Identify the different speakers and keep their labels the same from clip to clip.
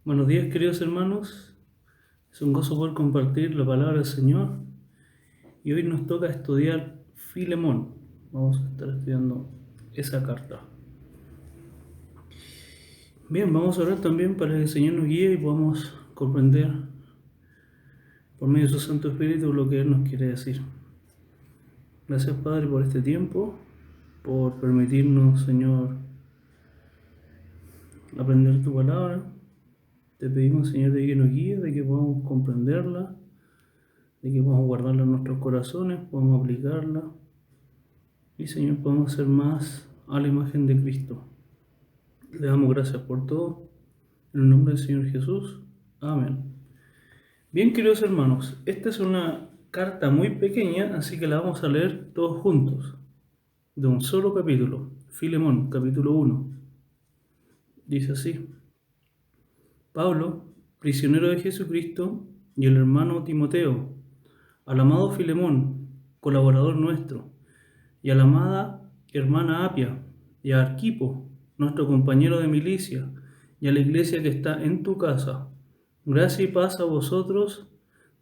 Speaker 1: Buenos días, queridos hermanos. Es un gozo poder compartir la palabra del Señor. Y hoy nos toca estudiar Filemón. Vamos a estar estudiando esa carta. Bien, vamos a orar también para que el Señor nos guíe y podamos comprender por medio de su Santo Espíritu lo que Él nos quiere decir. Gracias, Padre, por este tiempo, por permitirnos, Señor, aprender tu palabra. Te pedimos, Señor, de que nos guíe, de que podamos comprenderla, de que podamos guardarla en nuestros corazones, podamos aplicarla y, Señor, podamos ser más a la imagen de Cristo. Le damos gracias por todo. En el nombre del Señor Jesús. Amén. Bien, queridos hermanos, esta es una carta muy pequeña, así que la vamos a leer todos juntos, de un solo capítulo. Filemón, capítulo 1. Dice así: Pablo, prisionero de Jesucristo, y el hermano Timoteo, al amado Filemón, colaborador nuestro, y a la amada hermana Apia, y a Arquipo, nuestro compañero de milicia, y a la iglesia que está en tu casa. Gracia y paz a vosotros,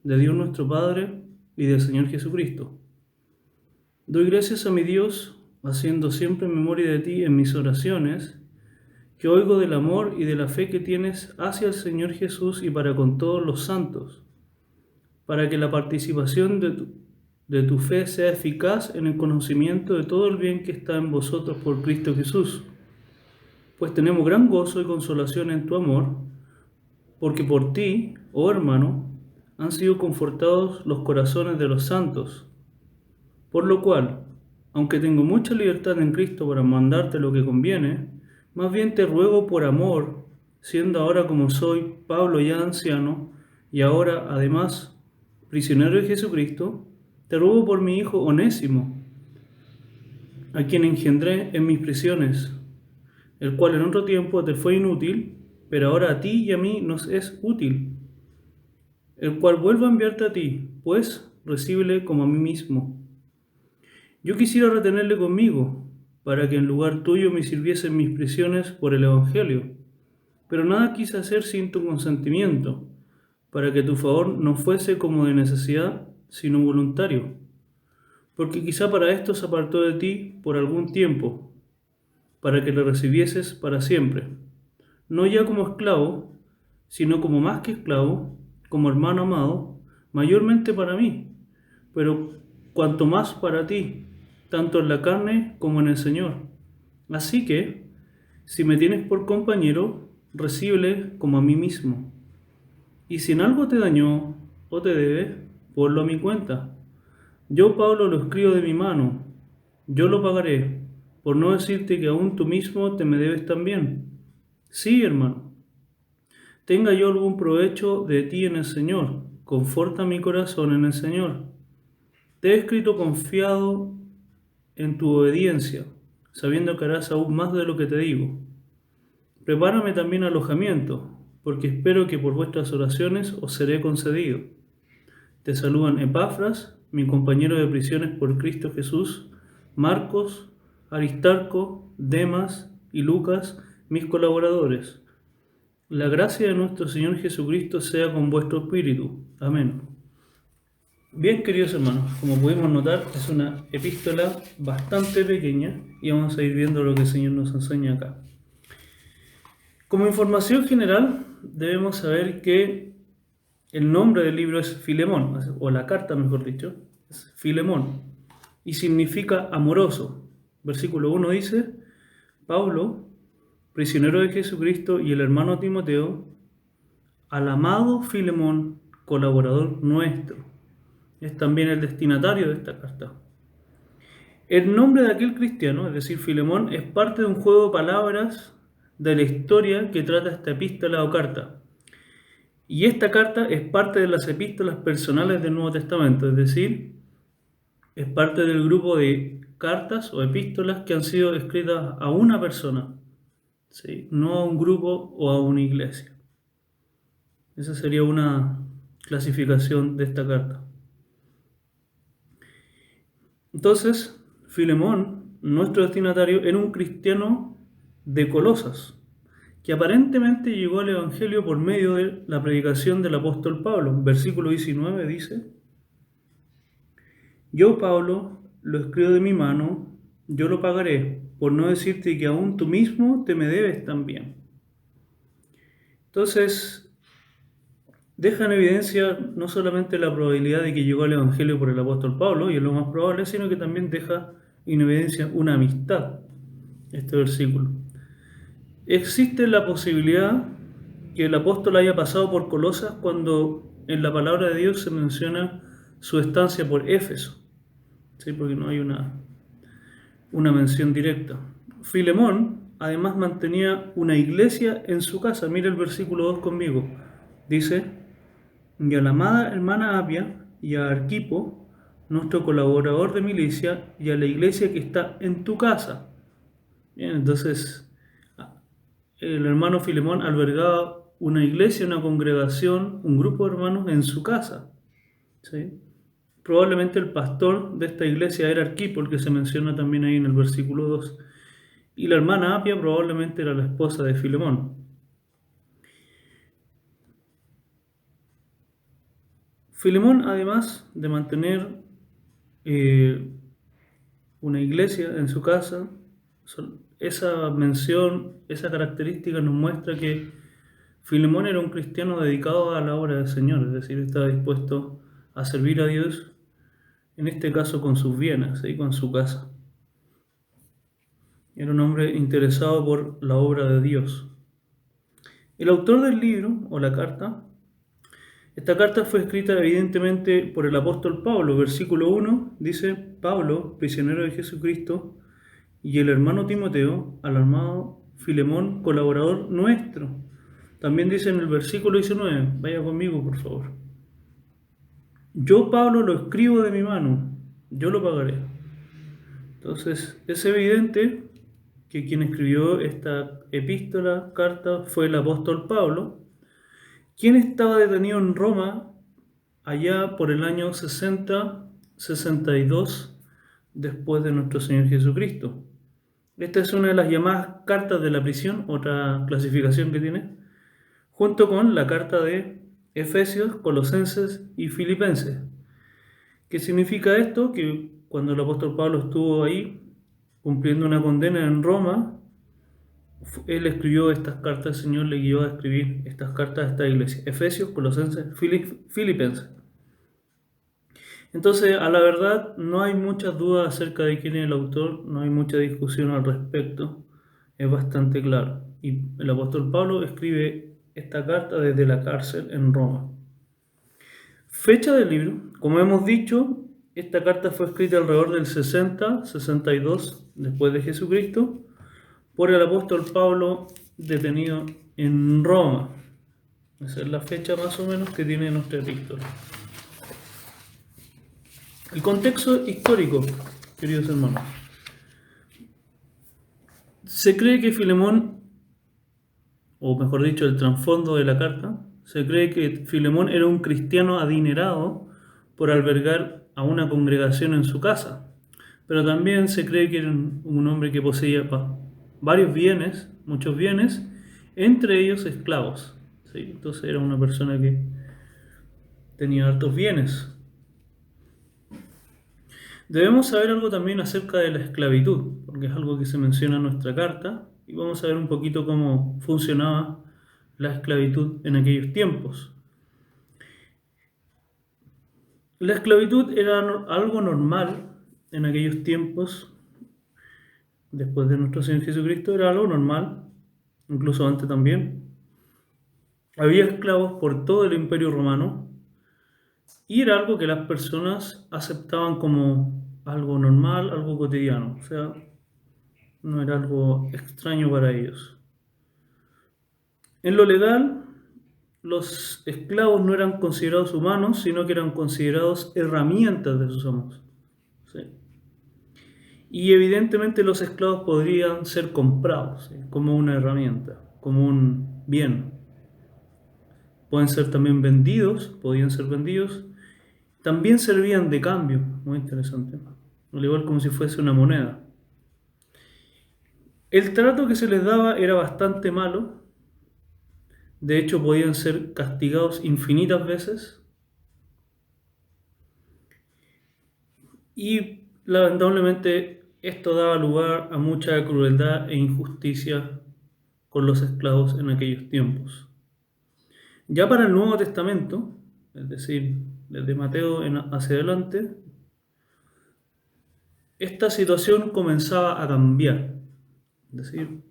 Speaker 1: de Dios nuestro Padre y del Señor Jesucristo. Doy gracias a mi Dios, haciendo siempre memoria de ti en mis oraciones, que oigo del amor y de la fe que tienes hacia el Señor Jesús y para con todos los santos, para que la participación de tu fe sea eficaz en el conocimiento de todo el bien que está en vosotros por Cristo Jesús. Pues tenemos gran gozo y consolación en tu amor, porque por ti, oh hermano, han sido confortados los corazones de los santos. Por lo cual, aunque tengo mucha libertad en Cristo para mandarte lo que conviene, más bien te ruego por amor, siendo ahora como soy, Pablo ya anciano, y ahora además prisionero de Jesucristo, te ruego por mi hijo Onésimo, a quien engendré en mis prisiones, el cual en otro tiempo te fue inútil, pero ahora a ti y a mí nos es útil, el cual vuelvo a enviarte a ti, pues recíbele como a mí mismo. Yo quisiera retenerle conmigo, para que en lugar tuyo me sirviese en mis prisiones por el Evangelio, pero nada quise hacer sin tu consentimiento, para que tu favor no fuese como de necesidad, sino voluntario, porque quizá para esto se apartó de ti por algún tiempo, para que le recibieses para siempre, no ya como esclavo, sino como más que esclavo, como hermano amado, mayormente para mí, pero cuanto más para ti, tanto en la carne como en el Señor. Así que, si me tienes por compañero, recíbele como a mí mismo. Y si en algo te dañó o te debe, ponlo a mi cuenta. Yo, Pablo, lo escribo de mi mano. Yo lo pagaré, por no decirte que aún tú mismo te me debes también. Sí, hermano, tenga yo algún provecho de ti en el Señor. Conforta mi corazón en el Señor. Te he escrito confiado en tu obediencia, sabiendo que harás aún más de lo que te digo. Prepárame también alojamiento, porque espero que por vuestras oraciones os seré concedido. Te saludan Epafras, mi compañero de prisiones por Cristo Jesús, Marcos, Aristarco, Demas y Lucas, mis colaboradores. La gracia de nuestro Señor Jesucristo sea con vuestro espíritu. Amén. Bien, queridos hermanos, como pudimos notar, es una epístola bastante pequeña y vamos a ir viendo lo que el Señor nos enseña acá. Como información general, debemos saber que el nombre del libro es Filemón, o la carta, mejor dicho, es Filemón, y significa amoroso. Versículo 1 dice: Pablo, prisionero de Jesucristo, y el hermano Timoteo, al amado Filemón, colaborador nuestro. Es también el destinatario de esta carta. El nombre de aquel cristiano, es decir, Filemón, es parte de un juego de palabras de la historia que trata esta epístola o carta. Y esta carta es parte de las epístolas personales del Nuevo Testamento, es decir, es parte del grupo de cartas o epístolas que han sido escritas a una persona, ¿sí? No a un grupo o a una iglesia. Esa sería una clasificación de esta carta. Entonces, Filemón, nuestro destinatario, era un cristiano de Colosas, que aparentemente llegó al Evangelio por medio de la predicación del apóstol Pablo. Versículo 19 dice: Yo, Pablo, lo escribo de mi mano, yo lo pagaré, por no decirte que aún tú mismo te me debes también. Entonces, deja en evidencia no solamente la probabilidad de que llegó al Evangelio por el apóstol Pablo, y es lo más probable, sino que también deja en evidencia una amistad, este versículo. Existe la posibilidad que el apóstol haya pasado por Colosas cuando en la palabra de Dios se menciona su estancia por Éfeso, ¿sí? Porque no hay una mención directa. Filemón además mantenía una iglesia en su casa. Mira el versículo 2 conmigo. Dice: y a la amada hermana Apia y a Arquipo, nuestro colaborador de milicia, y a la iglesia que está en tu casa. Bien, entonces el hermano Filemón albergaba una iglesia, una congregación, un grupo de hermanos en su casa, ¿sí? Probablemente el pastor de esta iglesia era Arquipo, el que se menciona también ahí en el versículo 2. Y la hermana Apia probablemente era la esposa de Filemón. Filemón, además de mantener una iglesia en su casa, esa mención, esa característica nos muestra que Filemón era un cristiano dedicado a la obra del Señor, es decir, estaba dispuesto a servir a Dios, en este caso con sus bienes y con su casa. Era un hombre interesado por la obra de Dios. El autor del libro, o la carta, esta carta fue escrita evidentemente por el apóstol Pablo. Versículo 1 dice: Pablo, prisionero de Jesucristo, y el hermano Timoteo, al hermano Filemón, colaborador nuestro. También dice en el versículo 19, vaya conmigo por favor: yo, Pablo, lo escribo de mi mano, yo lo pagaré. Entonces es evidente que quien escribió esta epístola, carta, fue el apóstol Pablo, quien estaba detenido en Roma allá por el año 60-62 después de nuestro Señor Jesucristo. Esta es una de las llamadas cartas de la prisión, otra clasificación que tiene, junto con la carta de Efesios, Colosenses y Filipenses. ¿Qué significa esto? Que cuando el apóstol Pablo estuvo ahí cumpliendo una condena en Roma, él escribió estas cartas, el Señor le guió a escribir estas cartas a esta iglesia: Efesios, Colosenses, Filipenses. Entonces, a la verdad, no hay muchas dudas acerca de quién es el autor, no hay mucha discusión al respecto, es bastante claro. Y el apóstol Pablo escribe esta carta desde la cárcel en Roma. Fecha del libro: como hemos dicho, esta carta fue escrita alrededor del 60-62 después de Jesucristo por el apóstol Pablo detenido en Roma. Esa es la fecha más o menos que tiene nuestra epístola. El contexto histórico, queridos hermanos. Se cree que Filemón, o mejor dicho, el trasfondo de la carta, se cree que Filemón era un cristiano adinerado por albergar a una congregación en su casa, pero también se cree que era un hombre que poseía varios bienes, muchos bienes, entre ellos esclavos, ¿sí? Entonces era una persona que tenía hartos bienes. Debemos saber algo también acerca de la esclavitud, porque es algo que se menciona en nuestra carta, y vamos a ver un poquito cómo funcionaba la esclavitud en aquellos tiempos. La esclavitud era algo normal en aquellos tiempos, después de nuestro Señor Jesucristo, era algo normal, incluso antes también. Había esclavos por todo el Imperio Romano, y era algo que las personas aceptaban como algo normal, algo cotidiano, o sea, no era algo extraño para ellos. En lo legal, los esclavos no eran considerados humanos, sino que eran considerados herramientas de sus amos, ¿sí? Y evidentemente los esclavos podrían ser comprados, ¿sí?, como una herramienta, como un bien. Pueden ser también vendidos, podían ser vendidos. También servían de cambio, muy interesante, al igual como si fuese una moneda. El trato que se les daba era bastante malo, De hecho, podían ser castigados infinitas veces y lamentablemente esto daba lugar a mucha crueldad e injusticia con los esclavos en aquellos tiempos. Ya para el Nuevo Testamento, es decir, desde Mateo hacia adelante, esta situación comenzaba a cambiar. Es decir,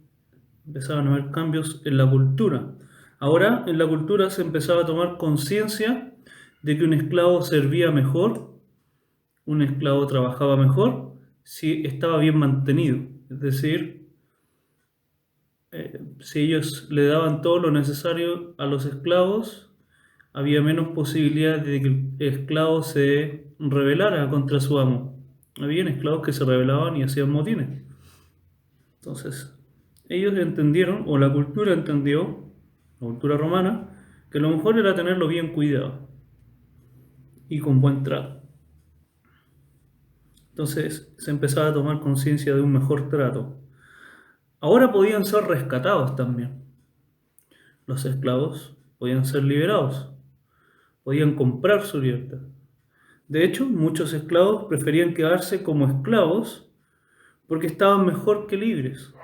Speaker 1: empezaban a haber cambios en la cultura. Ahora en la cultura se empezaba a tomar conciencia de que un esclavo servía mejor, un esclavo trabajaba mejor si estaba bien mantenido. Es decir, si ellos le daban todo lo necesario a los esclavos, había menos posibilidad de que el esclavo se rebelara contra su amo. Habían esclavos que se rebelaban y hacían motines. Entonces, ellos entendieron, o la cultura entendió, la cultura romana, que lo mejor era tenerlo bien cuidado y con buen trato. Entonces se empezaba a tomar conciencia de un mejor trato. Ahora podían ser rescatados también. Los esclavos podían ser liberados, podían comprar su libertad. De hecho, muchos esclavos preferían quedarse como esclavos porque estaban mejor que libres.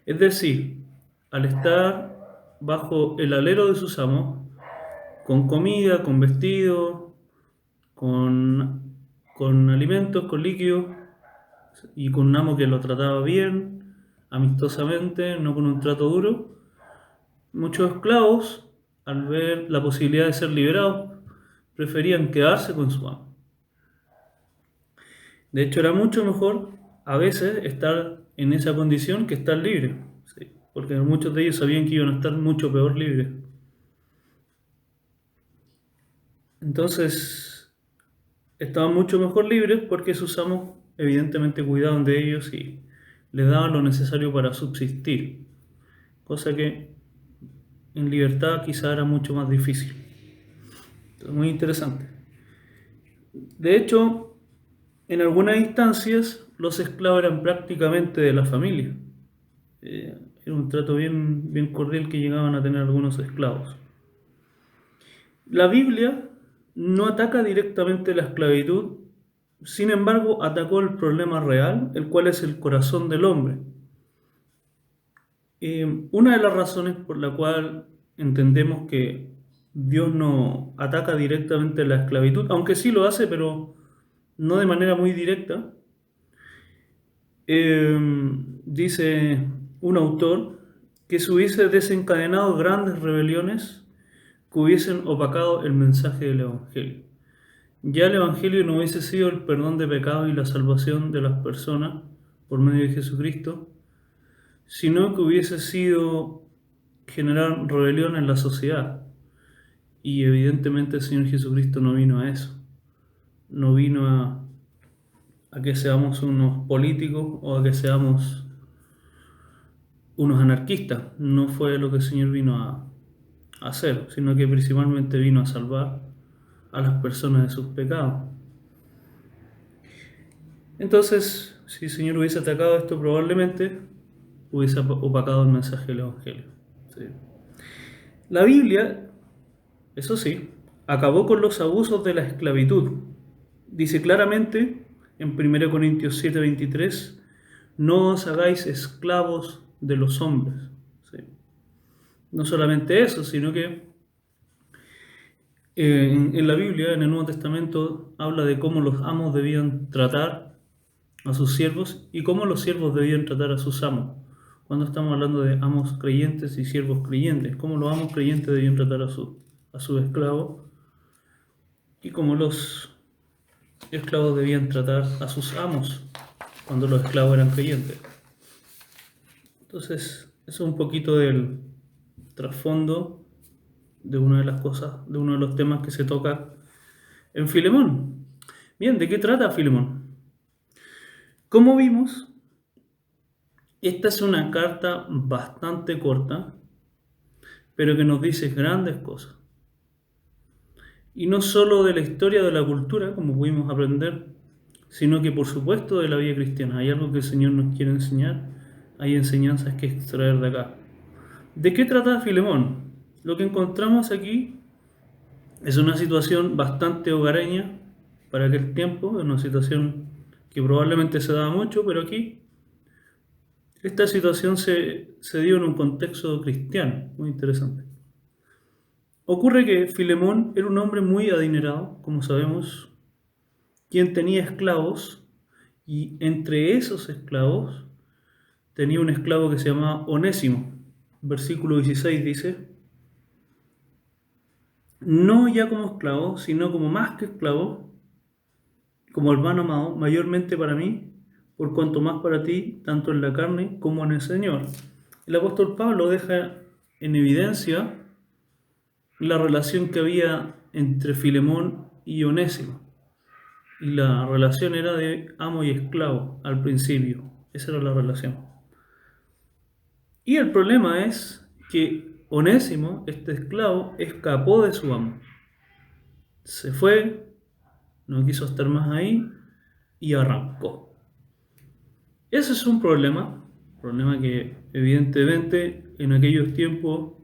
Speaker 1: Es decir, al estar bajo el alero de sus amos, con comida, con vestido, con alimentos, con líquidos, y con un amo que lo trataba bien, amistosamente, no con un trato duro, muchos esclavos, al ver la posibilidad de ser liberados, preferían quedarse con su amo. De hecho, era mucho mejor a veces estar en esa condición que estar libre, ¿sí? Porque muchos de ellos sabían que iban a estar mucho peor libres. Entonces, estaban mucho mejor libres porque sus amos evidentemente cuidaban de ellos y les daban lo necesario para subsistir, cosa que en libertad quizá era mucho más difícil. Entonces, muy interesante. De hecho, en algunas instancias los esclavos eran prácticamente de la familia. Era un trato bien cordial que llegaban a tener algunos esclavos. La Biblia no ataca directamente la esclavitud, sin embargo atacó el problema real, el cual es el corazón del hombre. Una de las razones por la cual entendemos que Dios no ataca directamente la esclavitud, aunque sí lo hace, pero no de manera muy directa, dice un autor que se hubiese desencadenado grandes rebeliones que hubiesen opacado el mensaje del Evangelio. Ya el Evangelio no hubiese sido el perdón de pecados y la salvación de las personas por medio de Jesucristo, sino que hubiese sido generar rebelión en la sociedad. Y evidentemente el Señor Jesucristo no vino a eso. No vino a que seamos unos políticos o a que seamos unos anarquistas. No fue lo que el Señor vino a hacer, sino que principalmente vino a salvar a las personas de sus pecados. Entonces, si el Señor hubiese atacado esto, probablemente hubiese opacado el mensaje del Evangelio. ¿Sí? La Biblia, eso sí, acabó con los abusos de la esclavitud. Dice claramente en 1 Corintios 7:23, no os hagáis esclavos de los hombres. ¿Sí? No solamente eso, sino que en la Biblia, en el Nuevo Testamento, habla de cómo los amos debían tratar a sus siervos y cómo los siervos debían tratar a sus amos. Cuando estamos hablando de amos creyentes y siervos creyentes, cómo los amos creyentes debían tratar a sus esclavos y cómo los esclavos debían tratar a sus amos cuando los esclavos eran creyentes. Entonces, eso es un poquito del trasfondo de una de las cosas, de uno de los temas que se toca en Filemón. Bien, ¿de qué trata Filemón? Como vimos, esta es una carta bastante corta, pero que nos dice grandes cosas. Y no solo de la historia de la cultura, como pudimos aprender, sino que por supuesto de la vida cristiana. Hay algo que el Señor nos quiere enseñar, hay enseñanzas que extraer de acá. ¿De qué trata Filemón? lo que encontramos aquí es una situación bastante hogareña para aquel tiempo, es una situación que probablemente se daba mucho, pero aquí esta situación se dio en un contexto cristiano, muy interesante. Ocurre que Filemón era un hombre muy adinerado, como sabemos, quien tenía esclavos, y entre esos esclavos tenía un esclavo que se llamaba Onésimo. Versículo 16 dice, no ya como esclavo, sino como más que esclavo, como hermano amado, mayormente para mí, por cuanto más para ti, tanto en la carne como en el Señor. El apóstol Pablo deja en evidencia la relación que había entre Filemón y Onésimo. Y la relación era de amo y esclavo al principio. Esa era la relación. Y el problema es que Onésimo, este esclavo, escapó de su amo. Se fue, no quiso estar más ahí y arrancó. Ese es un problema que evidentemente en aquellos tiempos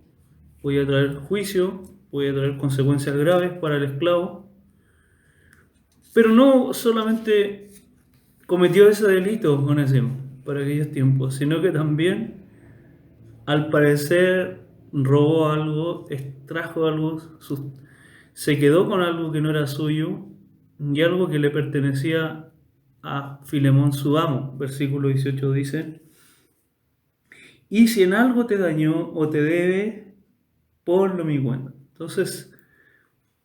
Speaker 1: podía traer juicio, podía traer consecuencias graves para el esclavo, pero no solamente cometió ese delito Onésimo para aquellos tiempos, sino que también, al parecer, robó algo, extrajo algo, se quedó con algo que no era suyo y algo que le pertenecía a Filemón su amo. Versículo 18 dice, y si en algo te dañó o te debe, ponlo mi cuenta. Entonces,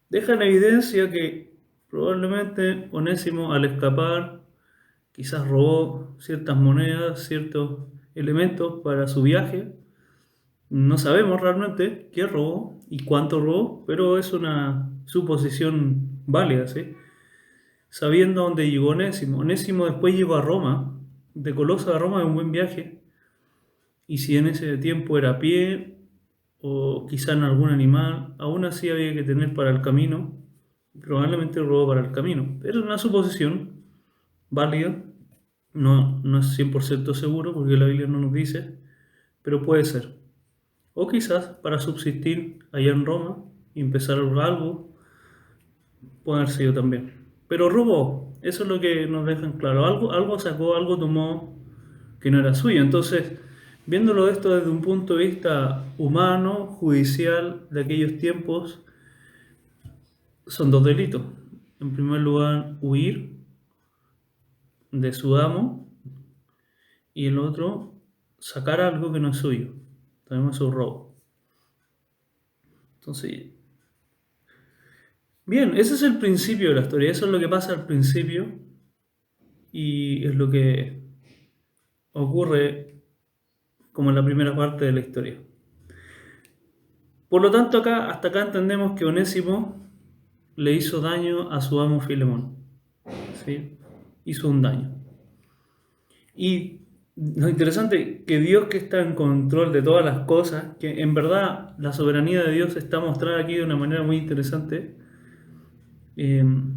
Speaker 1: deja en evidencia que probablemente Onésimo al escapar quizás robó ciertas monedas, ciertos elementos para su viaje. No sabemos realmente qué robó y cuánto robó, pero es una suposición válida, ¿sí? Sabiendo dónde llegó Onésimo. Onésimo después llegó a Roma, de Colosa a Roma de un buen viaje, y si en ese tiempo era a pie o quizá en algún animal, aún así había que tener para el camino, probablemente robó para el camino. Pero es una suposición válida, no es 100% seguro porque la Biblia no nos dice, pero puede ser. O quizás para subsistir allá en Roma y empezar algo, puede haber sido también. Pero robó, eso es lo que nos dejan claro. Algo sacó, algo tomó que no era suyo. Entonces, viéndolo esto desde un punto de vista humano, judicial, de aquellos tiempos, son dos delitos. En primer lugar, huir de su amo, y el otro, sacar algo que no es suyo. Tenemos su robo. Entonces, bien, ese es el principio de la historia. Eso es lo que pasa al principio y es lo que ocurre como en la primera parte de la historia. Por lo tanto, hasta acá entendemos que Onésimo le hizo daño a su amo Filemón. ¿Sí? Hizo un daño. Y lo interesante es que Dios, que está en control de todas las cosas, que en verdad la soberanía de Dios está mostrada aquí de una manera muy interesante,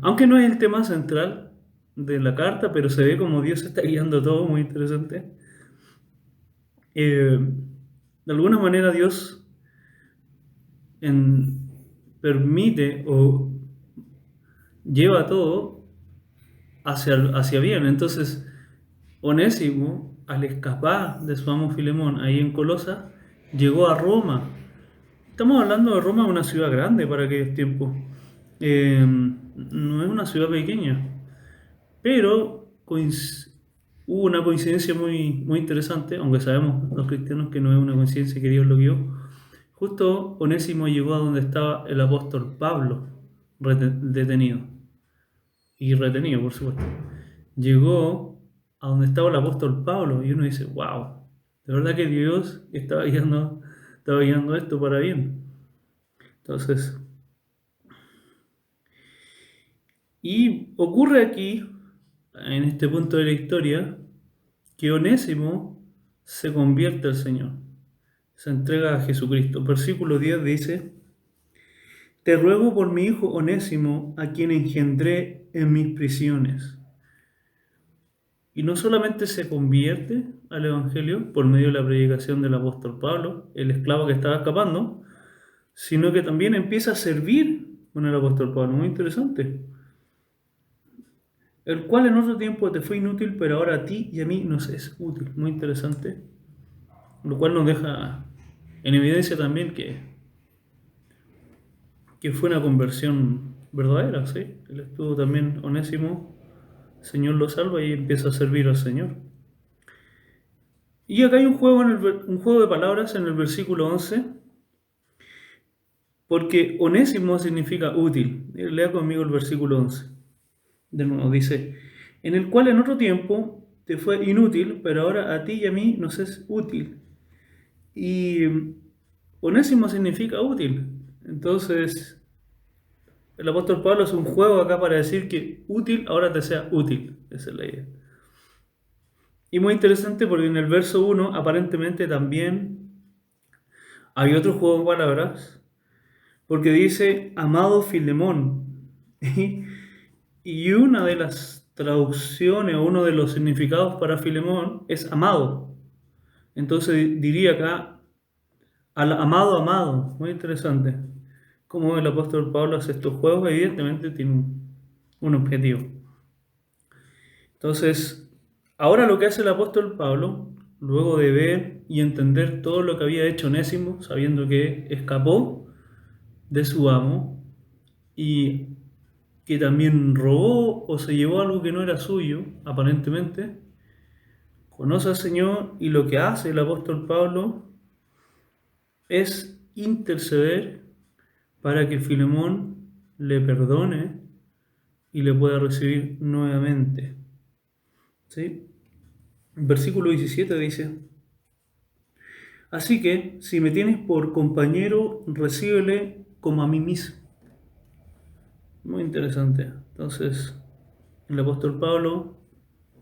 Speaker 1: aunque no es el tema central de la carta, pero se ve como Dios está guiando todo, muy interesante. De alguna manera Dios permite o lleva todo hacia bien. Entonces, Onésimo, al escapar de su amo Filemón ahí en Colosa, llegó a Roma. Estamos hablando de Roma, una ciudad grande para aquellos tiempos. No es una ciudad pequeña, pero hubo una coincidencia muy interesante, aunque sabemos los cristianos que no es una coincidencia, que Dios lo guió. Justo Onésimo llegó a donde estaba el apóstol Pablo, detenido y retenido, por supuesto. Llegó a donde estaba el apóstol Pablo y uno dice, wow, de verdad que Dios estaba guiando esto para bien. Entonces, y ocurre aquí, en este punto de la historia, que Onésimo se convierte al Señor, se entrega a Jesucristo. Versículo 10 dice, te ruego por mi hijo Onésimo, a quien engendré en mis prisiones. Y no solamente se convierte al Evangelio por medio de la predicación del apóstol Pablo, el esclavo que estaba escapando, sino que también empieza a servir con el apóstol Pablo. Muy interesante. El cual en otro tiempo te fue inútil, pero ahora a ti y a mí nos es útil. Muy interesante. Lo cual nos deja en evidencia también que fue una conversión verdadera, ¿sí? Él estuvo también Onésimo, el Señor lo salva y empieza a servir al Señor. Y acá hay un juego de palabras en el versículo 11, porque Onésimo significa útil. Lea conmigo el versículo 11. De nuevo dice, en el cual en otro tiempo te fue inútil, pero ahora a ti y a mí nos es útil. Y Onésimo significa útil. Entonces, el apóstol Pablo hace un juego acá para decir que útil ahora te sea útil. Esa es la idea. Y muy interesante porque en el verso 1 aparentemente también hay otro juego de palabras, porque dice amado Filemón. Y una de las traducciones o uno de los significados para Filemón es amado. Entonces diría acá al amado amado. Muy interesante. Como el apóstol Pablo hace estos juegos, evidentemente tiene un objetivo. Entonces, ahora lo que hace el apóstol Pablo, luego de ver y entender todo lo que había hecho Onésimo, sabiendo que escapó de su amo y que también robó o se llevó algo que no era suyo, aparentemente, conoce al Señor y lo que hace el apóstol Pablo es interceder para que Filemón le perdone y le pueda recibir nuevamente. ¿Sí? El versículo 17 dice, así que si me tienes por compañero, recíbele como a mí mismo. Muy interesante. Entonces, el apóstol Pablo,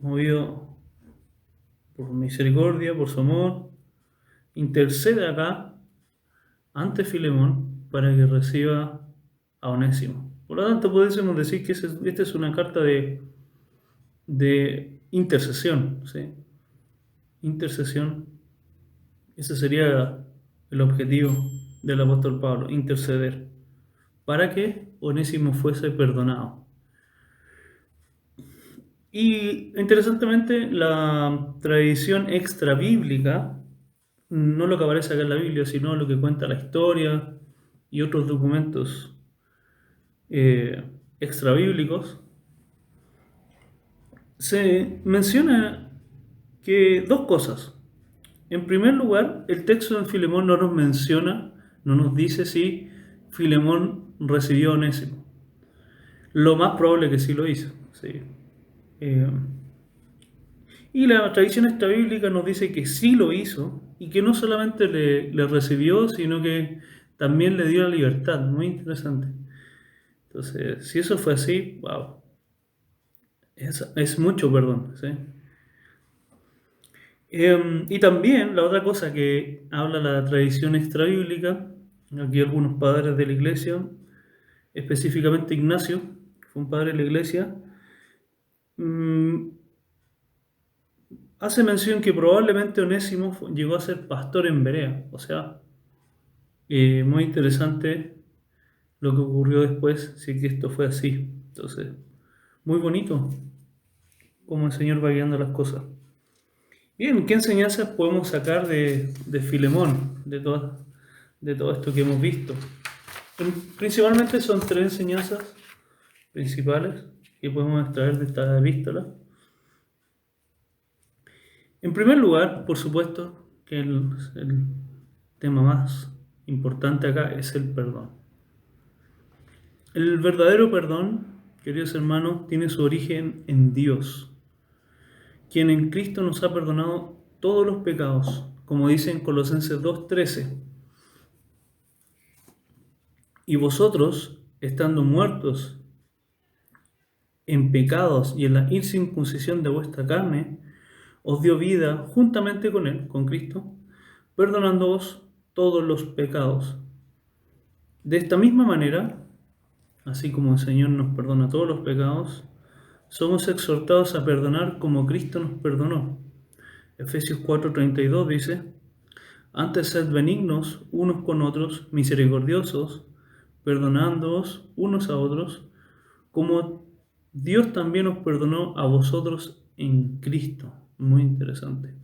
Speaker 1: movido por misericordia, por su amor, intercede acá ante Filemón para que reciba a Onésimo. Por lo tanto, podemos decir que esta es una carta de intercesión, ¿sí? Intercesión, ese sería el objetivo del apóstol Pablo, interceder, para que Onésimo fuese perdonado. Y interesantemente, la tradición extra bíblica, no lo que aparece acá en la Biblia, sino lo que cuenta la historia y otros documentos extra bíblicos, se menciona que dos cosas. En primer lugar, el texto de Filemón no nos menciona, no nos dice si Filemón recibió a Onésimo. Lo más probable que sí lo hizo. Sí. Y la tradición extra bíblica nos dice que sí lo hizo y que no solamente le recibió, sino que también le dio la libertad. Muy interesante. Entonces, si eso fue así, wow. Es mucho perdón. ¿Sí? Y también la otra cosa que habla la tradición extrabíblica, aquí algunos padres de la iglesia, específicamente Ignacio, que fue un padre de la iglesia, hace mención que probablemente Onésimo llegó a ser pastor en Berea. O sea, muy interesante lo que ocurrió después, si que esto fue así. Entonces, muy bonito cómo el Señor va guiando las cosas. Bien, ¿qué enseñanzas podemos sacar de Filemón, de todo esto que hemos visto? Principalmente son tres enseñanzas principales que podemos extraer de esta epístola. En primer lugar, por supuesto, que el tema más importante acá es el perdón. El verdadero perdón, queridos hermanos, tiene su origen en Dios, quien en Cristo nos ha perdonado todos los pecados, como dice en Colosenses 2:13. Y vosotros, estando muertos en pecados y en la incircuncisión de vuestra carne, os dio vida juntamente con Él, con Cristo, perdonándoos todos los pecados. De esta misma manera, así como el Señor nos perdona todos los pecados, somos exhortados a perdonar como Cristo nos perdonó. Efesios 4:32 dice, Antes sed benignos unos con otros, misericordiosos, perdonándoos unos a otros, como Dios también os perdonó a vosotros en Cristo. Muy interesante.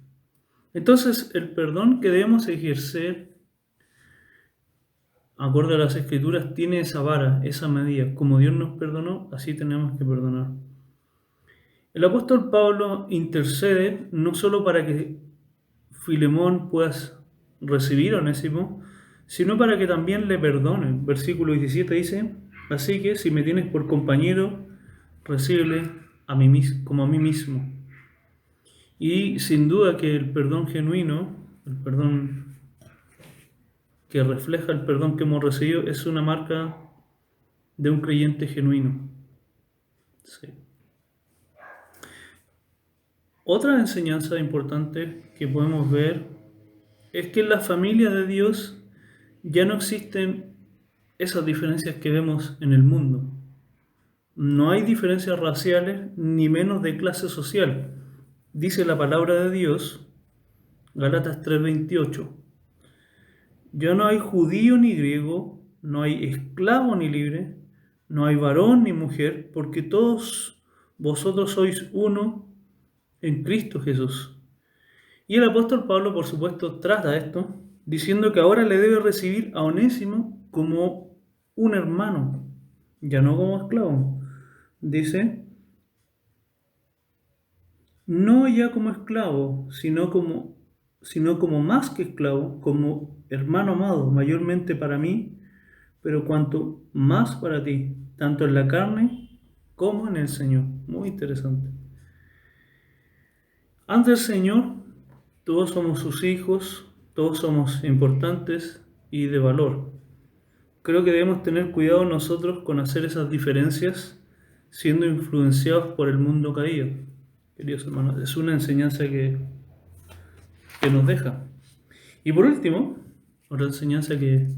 Speaker 1: Entonces, el perdón que debemos ejercer, acorde a las Escrituras, tiene esa vara, esa medida. Como Dios nos perdonó, así tenemos que perdonar. El apóstol Pablo intercede no solo para que Filemón pueda recibir a Onésimo, sino para que también le perdone. Versículo 17 dice: así que si me tienes por compañero, recíbele como a mí mismo. Y sin duda que el perdón genuino, el perdón que refleja el perdón que hemos recibido, es una marca de un creyente genuino. Sí. Otra enseñanza importante que podemos ver es que en la familia de Dios ya no existen esas diferencias que vemos en el mundo. No hay diferencias raciales ni menos de clase social. Dice la palabra de Dios, Gálatas 3:28. Ya no hay judío ni griego, no hay esclavo ni libre, no hay varón ni mujer, porque todos vosotros sois uno en Cristo Jesús. Y el apóstol Pablo, por supuesto, trata esto, diciendo que ahora le debe recibir a Onésimo como un hermano, ya no como esclavo. Dice, no ya como esclavo, sino como más que esclavo, como hermano amado, mayormente para mí, pero cuanto más para ti, tanto en la carne como en el Señor. Muy interesante. Ante el Señor, todos somos sus hijos, todos somos importantes y de valor. Creo que debemos tener cuidado nosotros con hacer esas diferencias siendo influenciados por el mundo caído. Queridos hermanos, es una enseñanza que nos deja. Y por último, otra enseñanza que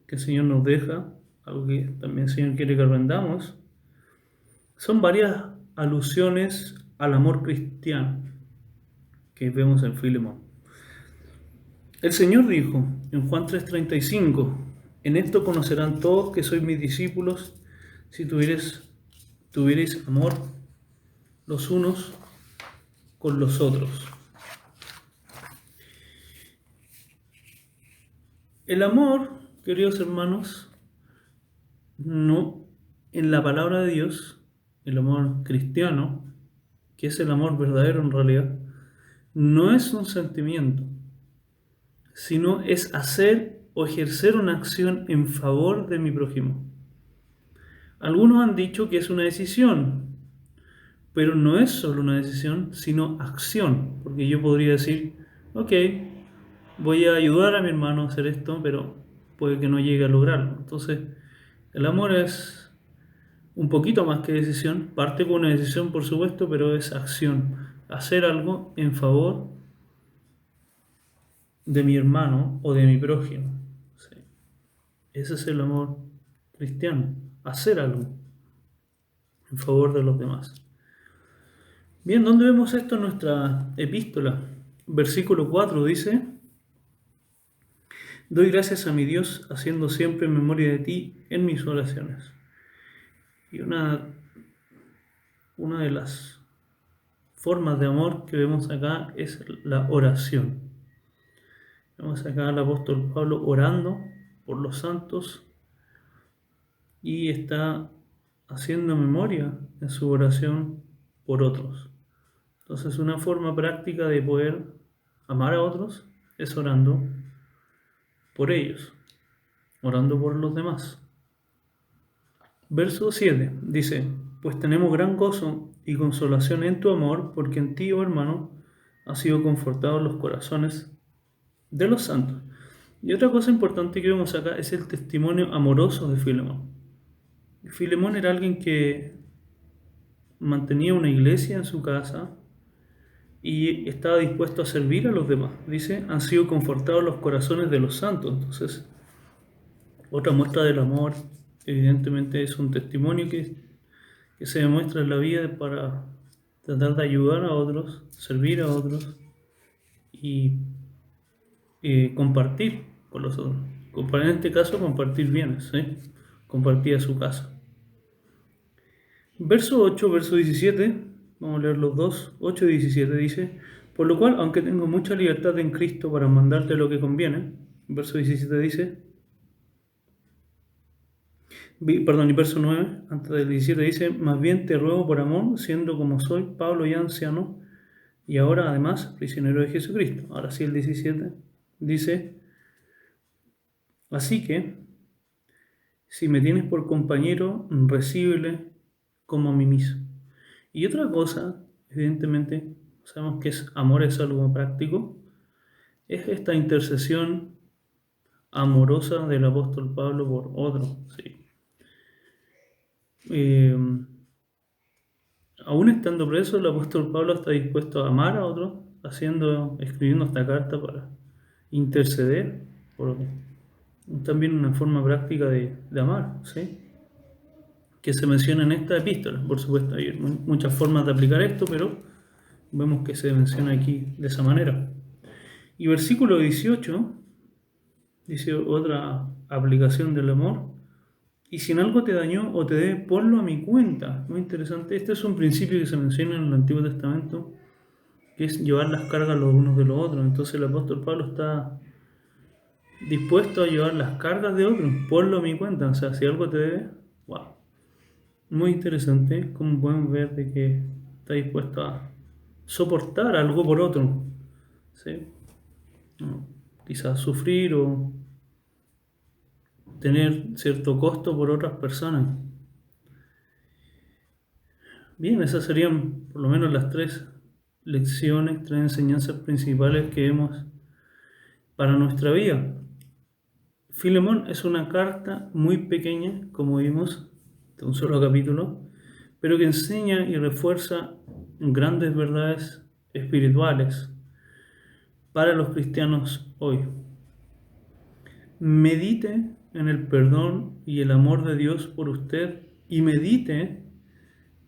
Speaker 1: el Señor nos deja, algo que también el Señor quiere que aprendamos, son varias alusiones al amor cristiano que vemos en Filemón. El Señor dijo en Juan 3:35, en esto conocerán todos que sois mis discípulos, si tuvierais amor los unos con los otros. El amor, queridos hermanos, no, en la palabra de Dios, el amor cristiano, que es el amor verdadero en realidad, no es un sentimiento, sino es hacer o ejercer una acción en favor de mi prójimo. Algunos han dicho que es una decisión, pero no es solo una decisión, sino acción, porque yo podría decir, ok, voy a ayudar a mi hermano a hacer esto, pero puede que no llegue a lograrlo. Entonces, el amor es un poquito más que decisión, parte con una decisión por supuesto, pero es acción, hacer algo en favor de mi hermano o de mi prójimo. Sí. Ese es el amor cristiano, hacer algo en favor de los demás. Bien, ¿dónde vemos esto en nuestra epístola? Versículo 4 dice, doy gracias a mi Dios haciendo siempre memoria de ti en mis oraciones. Y una de las formas de amor que vemos acá es la oración. Vemos acá al apóstol Pablo orando por los santos y está haciendo memoria en su oración por otros. Entonces, una forma práctica de poder amar a otros es orando por ellos, orando por los demás. Verso 7 dice, pues tenemos gran gozo y consolación en tu amor, porque en ti, oh hermano, han sido confortados los corazones de los santos. Y otra cosa importante que vemos acá es el testimonio amoroso de Filemón. Filemón era alguien que mantenía una iglesia en su casa y estaba dispuesto a servir a los demás. Dice, han sido confortados los corazones de los santos. Entonces, otra muestra del amor, evidentemente, es un testimonio que se demuestra en la vida para tratar de ayudar a otros, servir a otros y compartir con los otros. En este caso, compartir bienes, ¿sí? Compartir a su casa. Verso 8, verso 17, vamos a leer los dos, 8 y 17 dice, por lo cual, aunque tengo mucha libertad en Cristo para mandarte lo que conviene, verso 17 dice, perdón, y verso 9, antes del 17 dice, más bien te ruego por amor, siendo como soy, Pablo ya anciano, y ahora además prisionero de Jesucristo. Ahora sí el 17 dice, así que, si me tienes por compañero, recíbele como a mí mismo. Y otra cosa, evidentemente, sabemos que amor es algo práctico, es esta intercesión amorosa del apóstol Pablo por otro. ¿Sí? Aún estando preso, el apóstol Pablo está dispuesto a amar a otro, escribiendo esta carta para interceder por otro. También una forma práctica de amar, ¿sí? Que se menciona en esta epístola. Por supuesto, hay muchas formas de aplicar esto, pero vemos que se menciona aquí de esa manera. Y versículo 18 dice otra aplicación del amor. Y si en algo te dañó o te debe, ponlo a mi cuenta. Muy interesante. Este es un principio que se menciona en el Antiguo Testamento, que es llevar las cargas los unos de los otros. Entonces el apóstol Pablo está dispuesto a llevar las cargas de otros. Ponlo a mi cuenta. O sea, si algo te debe, wow. Muy interesante, como pueden ver, de que está dispuesto a soportar algo por otro, ¿sí? Quizás sufrir o tener cierto costo por otras personas. Bien, esas serían por lo menos las tres lecciones, tres enseñanzas principales que vemos para nuestra vida. Filemón es una carta muy pequeña, como vimos, de un solo capítulo, pero que enseña y refuerza grandes verdades espirituales para los cristianos hoy. Medite en el perdón y el amor de Dios por usted y medite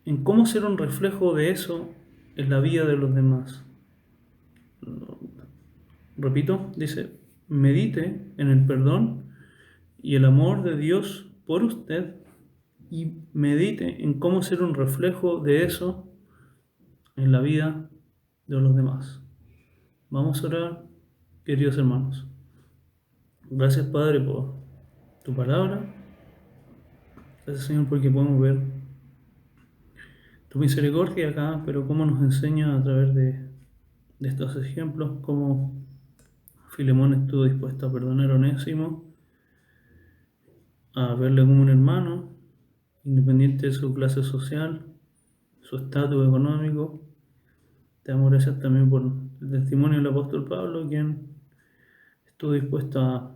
Speaker 1: en cómo ser un reflejo de eso en la vida de los demás. Repito, dice, medite en el perdón y el amor de Dios por usted y medite en cómo ser un reflejo de eso en la vida de los demás. Vamos a orar, queridos hermanos. Gracias, Padre, por tu palabra. Gracias, Señor, porque podemos ver tu misericordia acá, pero cómo nos enseña a través de estos ejemplos, cómo Filemón estuvo dispuesto a perdonar a Onésimo, a verle como un hermano, independiente de su clase social, su estatus económico. Te damos gracias también por el testimonio del apóstol Pablo, quien estuvo dispuesto a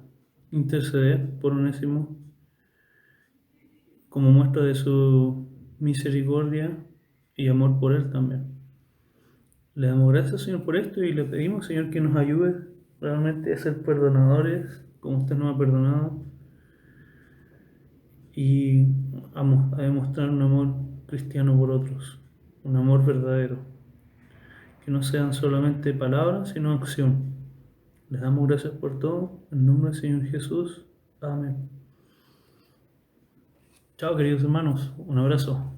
Speaker 1: interceder por Onésimo como muestra de su misericordia y amor por él también. Le damos gracias, Señor, por esto y le pedimos, Señor, que nos ayude realmente a ser perdonadores como usted nos ha perdonado y a demostrar un amor cristiano por otros, un amor verdadero, que no sean solamente palabras, sino acción. Les damos gracias por todo, en nombre del Señor Jesús. Amén. Chao, queridos hermanos, un abrazo.